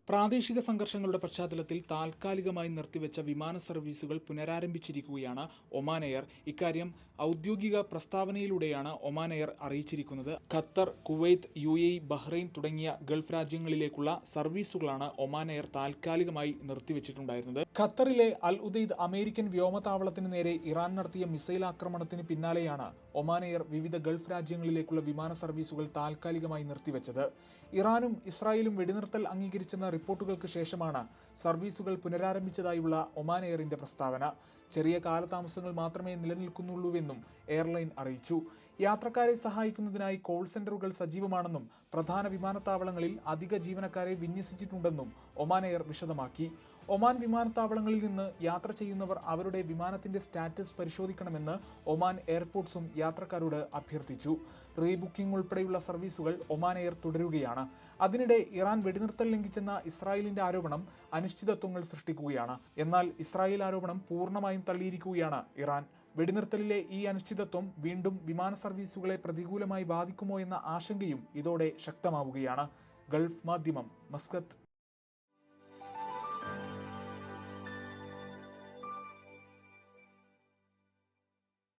പ്രാദേശിക സംഘർഷങ്ങളുടെ പശ്ചാത്തലത്തിൽ താൽക്കാലികമായി നിർത്തിവെച്ച വിമാന സർവീസുകൾ പുനരാരംഭിച്ചിരിക്കുകയാണ് ഒമാൻ എയർ. ഇക്കാര്യം ഔദ്യോഗിക പ്രസ്താവനയിലൂടെയാണ് ഒമാൻ എയർ അറിയിച്ചിരിക്കുന്നത്. ഖത്തർ, കുവൈത്ത്, UAE, ബഹ്റൈൻ തുടങ്ങിയ ഗൾഫ് രാജ്യങ്ങളിലേക്കുള്ള സർവീസുകളാണ് ഒമാൻ എയർ താൽക്കാലികമായി നിർത്തിവെച്ചിട്ടുണ്ടായിരുന്നത്. ഖത്തറിലെ അൽ ഉദൈദ് അമേരിക്കൻ വ്യോമതാവളത്തിന് നേരെ ഇറാൻ നടത്തിയ മിസൈൽ ആക്രമണത്തിന് പിന്നാലെയാണ് ഒമാൻ എയർ വിവിധ ഗൾഫ് രാജ്യങ്ങളിലേക്കുള്ള വിമാന സർവീസുകൾ താൽക്കാലികമായി നിർത്തിവെച്ചത്. ഇറാനും ഇസ്രായേലും വെടിനിർത്തൽ അംഗീകരിച്ചെന്ന റിപ്പോർട്ടുകൾക്ക് ശേഷമാണ് സർവീസുകൾ പുനരാരംഭിച്ചതായുള്ള ഒമാൻ എയറിന്റെ പ്രസ്താവന. ചെറിയ കാലതാമസങ്ങൾ മാത്രമേ നിലനിൽക്കുന്നുള്ളൂവെന്നും എയർലൈൻ അറിയിച്ചു. യാത്രക്കാരെ സഹായിക്കുന്നതിനായി കോൾ സെന്ററുകൾ സജീവമാണെന്നും പ്രധാന വിമാനത്താവളങ്ങളിൽ അധിക ജീവനക്കാരെ വിന്യസിച്ചിട്ടുണ്ടെന്നും ഒമാൻ എയർ വിശദമാക്കി. ഒമാൻ വിമാനത്താവളങ്ങളിൽ നിന്ന് യാത്ര ചെയ്യുന്നവർ അവരുടെ വിമാനത്തിന്റെ സ്റ്റാറ്റസ് പരിശോധിക്കണമെന്ന് ഒമാൻ എയർപോർട്ട്സും യാത്രക്കാരോട് അഭ്യർത്ഥിച്ചു. റീബുക്കിംഗ് ഉൾപ്പെടെയുള്ള സർവീസുകൾ ഒമാൻ എയർ തുടരുകയാണ്. അതിനിടെ ഇറാൻ വെടിനിർത്തൽ ലംഘിച്ചെന്ന ഇസ്രായേലിന്റെ ആരോപണം അനിശ്ചിതത്വങ്ങൾ സൃഷ്ടിക്കുകയാണ്. എന്നാൽ ഇസ്രായേൽ ആരോപണം പൂർണ്ണമായും തള്ളിയിരിക്കുകയാണ് ഇറാൻ. വെടിനിർത്തലിലെ ഈ അനിശ്ചിതത്വം വീണ്ടും വിമാന സർവീസുകളെ പ്രതികൂലമായി ബാധിക്കുമോ എന്ന ആശങ്കയും ഇതോടെ ശക്തമാവുകയാണ്. ഗൾഫ് മാധ്യമം, മസ്കത്ത്.